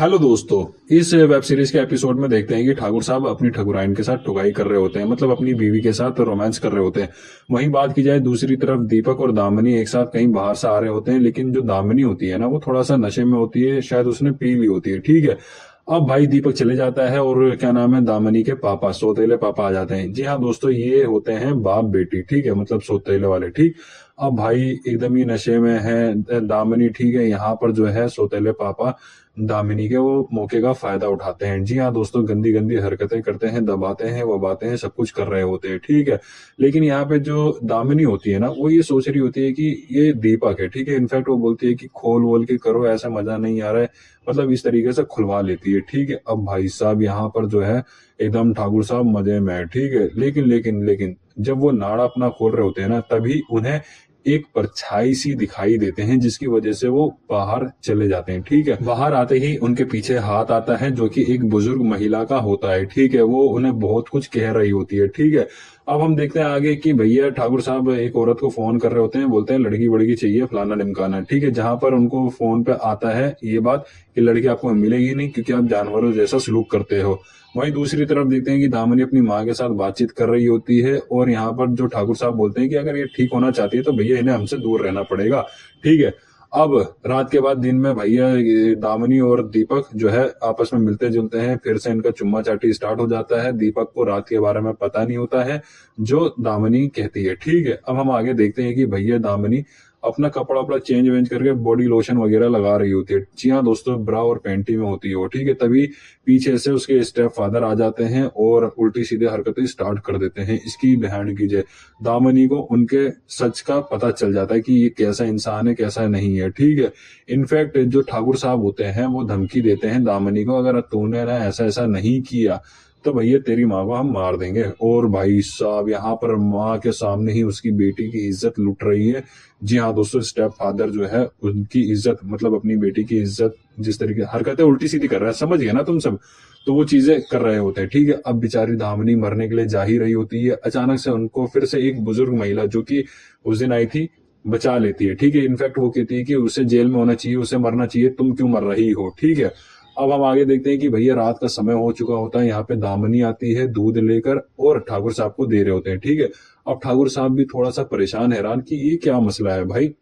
Hello दोस्तों। इस web series के एपिसोड में देखते हैं कि ठाकुर साहब अपनी ठकुराइन के साथ ठुकाई कर रहे होते हैं, मतलब अपनी बीवी के साथ रोमांस कर रहे होते हैं। वहीं बात की जाए दूसरी तरफ, दीपक और दामिनी एक साथ कहीं बाहर से आ रहे होते हैं, लेकिन जो दामिनी होती है ना, वो थोड़ा सा नशे में होती है, शायद उसने पी ली होती है। ठीक है। अब भाई दीपक चले जाता है और क्या नाम है, दामिनी के पापा, सौतेले पापा आ जाते हैं। जी हाँ दोस्तों, ये होते हैं बाप बेटी। ठीक है, मतलब सौतेले वाले। ठीक। अब भाई एकदम ही नशे में है दामिनी। ठीक है, यहाँ पर जो है सौतेले पापा दामिनी के वो मौके का फायदा उठाते हैं। जी हाँ दोस्तों, गंदी गंदी हरकतें करते हैं, दबाते हैं, वबाते हैं, सब कुछ कर रहे होते हैं। ठीक है। लेकिन यहाँ पे जो दामिनी होती है ना, वो ये सोच रही होती है कि ये दीपक है। ठीक है। इनफैक्ट वो बोलती है कि खोल वोल के करो, ऐसा मजा नहीं आ रहा है, मतलब इस तरीके से खुलवा लेती है। ठीक है। अब भाई साहब यहाँ पर जो है एकदम ठाकुर साहब मजे में है। ठीक है। लेकिन जब वो नाड़ा अपना खोल रहे होते हैं ना, तभी उन्हें एक परछाई सी दिखाई देते हैं, जिसकी वजह से वो बाहर चले जाते हैं। ठीक है। बाहर आते ही उनके पीछे हाथ आता है, जो कि एक बुजुर्ग महिला का होता है। ठीक है। वो उन्हें बहुत कुछ कह रही होती है। ठीक है। अब हम देखते हैं आगे कि भैया ठाकुर साहब एक औरत को फोन कर रहे होते हैं, बोलते हैं लड़की वड़की चाहिए, फलाना ढिमकाना। ठीक है। जहां पर उनको फोन पे आता है ये बात कि लड़की आपको मिलेगी नहीं, क्योंकि आप जानवरों जैसा सलूक करते हो। वहीं दूसरी तरफ देखते हैं कि दामिनी अपनी माँ के साथ बातचीत कर रही होती है, और यहाँ पर जो ठाकुर साहब बोलते हैं कि अगर ये ठीक होना चाहती है तो भैया इन्हें हमसे दूर रहना पड़ेगा। ठीक है। अब रात के बाद दिन में भैया ये दामिनी और दीपक जो है आपस में मिलते जुलते हैं, फिर से इनका चुम्मा चाटी स्टार्ट हो जाता है। दीपक को रात के बारे में पता नहीं होता है जो दामिनी कहती है। ठीक है। अब हम आगे देखते हैं कि भैया दामिनी अपना कपड़ा वपड़ा चेंज वेंज करके बॉडी लोशन वगैरह लगा रही होती है। जी हाँ दोस्तों, ब्रा और पैंटी में होती है वो। ठीक है। तभी पीछे से उसके स्टेप फादर आ जाते हैं और उल्टी सीधे हरकतें स्टार्ट कर देते हैं। इसकी बहन की जय। दामिनी को उनके सच का पता चल जाता है कि ये कैसा इंसान है, कैसा नहीं है। ठीक है। इनफैक्ट जो ठाकुर साहब होते हैं वो धमकी देते हैं दामिनी को, अगर तूने ना ऐसा ऐसा नहीं किया तो भैया तेरी माँ को हम मार देंगे। और भाई साहब यहाँ पर माँ के सामने ही उसकी बेटी की इज्जत लुट रही है। जी हाँ दोस्तों, स्टेप फादर जो है उनकी इज्जत, मतलब अपनी बेटी की इज्जत, जिस तरीके हरकतें उल्टी सीधी कर रहा है, समझ गए ना तुम सब, तो वो चीजें कर रहे होते हैं। ठीक है। अब बेचारी दामिनी मरने के लिए जा ही रही होती है, अचानक से उनको फिर से एक बुजुर्ग महिला, जो कि उस दिन आई थी, बचा लेती है। ठीक है। इनफैक्ट वो कहती है कि उसे जेल में होना चाहिए, उसे मरना चाहिए, तुम क्यों मर रही हो। ठीक है। अब हम आगे देखते हैं कि भैया रात का समय हो चुका होता है, यहाँ पे दामिनी आती है दूध लेकर और ठाकुर साहब को दे रहे होते हैं। ठीक है। अब ठाकुर साहब भी थोड़ा सा परेशान हैरान कि ये क्या मसला है भाई,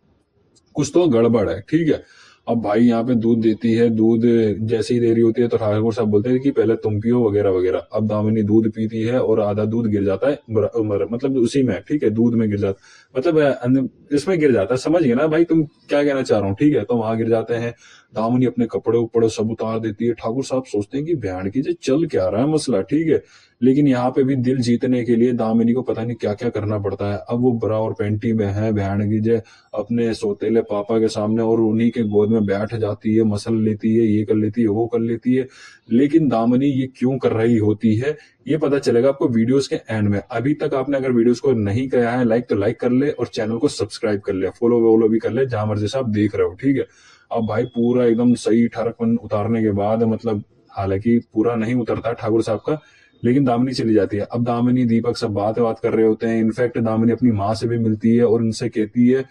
कुछ तो गड़बड़ है। ठीक है। अब भाई यहाँ पे दूध देती है, दूध जैसे ही दे रही होती है तो ठाकुर साहब बोलते हैं कि पहले तुम पियो वगैरह वगैरह। अब दामिनी दूध पीती है और आधा दूध गिर जाता है, मतलब उसी में। ठीक है। दूध में गिर जाता, मतलब इसमें गिर जाता है, समझ गए ना भाई तुम क्या कहना चाह रहा हूँ। ठीक है। तो वहां गिर जाते हैं। दामिनी अपने कपड़े उपड़े सब उतार देती है। ठाकुर साहब सोचते हैं कि बहन की जे चल क्या रहा है मसला। ठीक है। लेकिन यहाँ पे भी दिल जीतने के लिए दामिनी को पता नहीं क्या क्या करना पड़ता है। अब वो ब्रा और पैंटी में है बहन की जे अपने सौतेले पापा के सामने, और उन्हीं के गोद में बैठ जाती है, मसल लेती है, ये कर लेती है, वो कर लेती है। लेकिन दामिनी ये क्यों कर रही होती है, ये पता चलेगा आपको वीडियोस के एंड में। अभी तक आपने अगर वीडियोस को नहीं किया है लाइक, तो लाइक कर ले, और चैनल को सब्सक्राइब कर ले, फॉलो वॉलो भी कर ले, जहां मर्जी से आप देख रहे हो। ठीक है। अब भाई पूरा एकदम सही ठरकपन उतारने के बाद, मतलब हालांकि पूरा नहीं उतरता ठाकुर साहब का, लेकिन दामिनी चली जाती है। अब दामिनी दीपक सब बात कर रहे होते हैं। इनफैक्ट दामिनी अपनी माँ से भी मिलती है और उनसे कहती है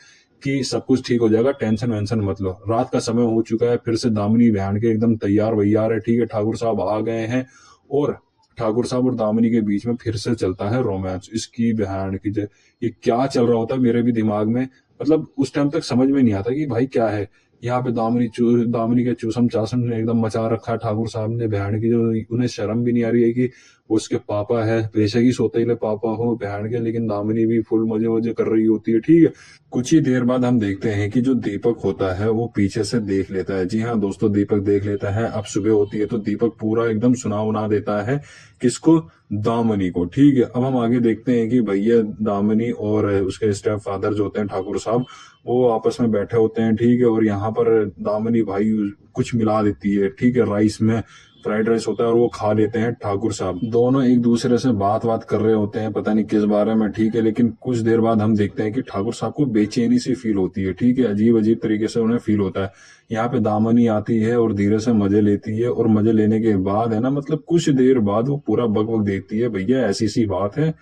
कि सब कुछ ठीक हो जाएगा, टेंशन वेंशन मत लो। रात का समय हो चुका है, फिर से दामिनी बहन के एकदम तैयार वैयार है। ठीक है। ठाकुर साहब आ गए हैं, और ठाकुर साहब और दामिनी के बीच में फिर से चलता है रोमांस। इसकी बहन की ये क्या चल रहा होता है मेरे भी दिमाग में, मतलब उस टाइम तक समझ में नहीं आता कि भाई क्या है। यहाँ पे दामिनी के चूसम चासम ने एकदम मचा रखा है ठाकुर साहब ने बहन की, जो उन्हें शर्म भी नहीं आ रही है कि वो उसके पापा है, बेशक ही सौतेले पापा हो बहन के, लेकिन दामिनी भी फुल मजे वजे कर रही होती है। ठीक है। कुछ ही देर बाद हम देखते हैं कि जो दीपक होता है वो पीछे से देख लेता है। जी हाँ दोस्तों, दीपक देख लेता है। अब सुबह होती है तो दीपक पूरा एकदम सुना उना देता है, किसको, दामिनी को। ठीक है। अब हम आगे देखते हैं कि भैया दामिनी और उसके स्टेप फादर जो होते हैं ठाकुर साहब, वो आपस में बैठे होते हैं। ठीक है। और यहाँ पर दामिनी भाई कुछ मिला देती है, ठीक है, राइस में, फ्राइड राइस होता है, और वो खा लेते हैं ठाकुर साहब। दोनों एक दूसरे से बात कर रहे होते हैं, पता नहीं किस बारे में। ठीक है। लेकिन कुछ देर बाद हम देखते हैं कि ठाकुर साहब को बेचैनी सी फील होती है। ठीक है। अजीब अजीब तरीके से उन्हें फील होता है। यहाँ पे दामिनी आती है और धीरे से मजे लेती है, और मजे लेने के बाद है ना, मतलब कुछ देर बाद वो पूरा बक बक देती है, भैया ऐसी सी बात है,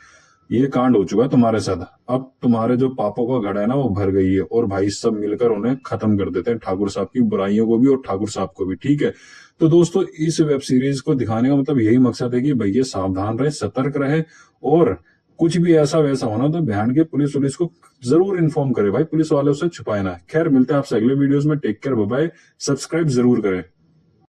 ये कांड हो चुका है तुम्हारे साथ। अब तुम्हारे जो पापों का घड़ा है ना वो भर गई है, और भाई सब मिलकर उन्हें खत्म कर देते हैं, ठाकुर साहब की बुराइयों को भी और ठाकुर साहब को भी। ठीक है, तो दोस्तों इस वेब सीरीज को दिखाने का मतलब यही मकसद है कि भैया सावधान रहे, सतर्क रहे, और कुछ भी ऐसा वैसा होना तो ध्यान के पुलिस को जरूर इन्फॉर्म करे भाई, पुलिस वाले उसे छुपाए ना। खैर मिलते हैं आपसे अगले वीडियोस में, take care, bye bye, subscribe जरूर करें।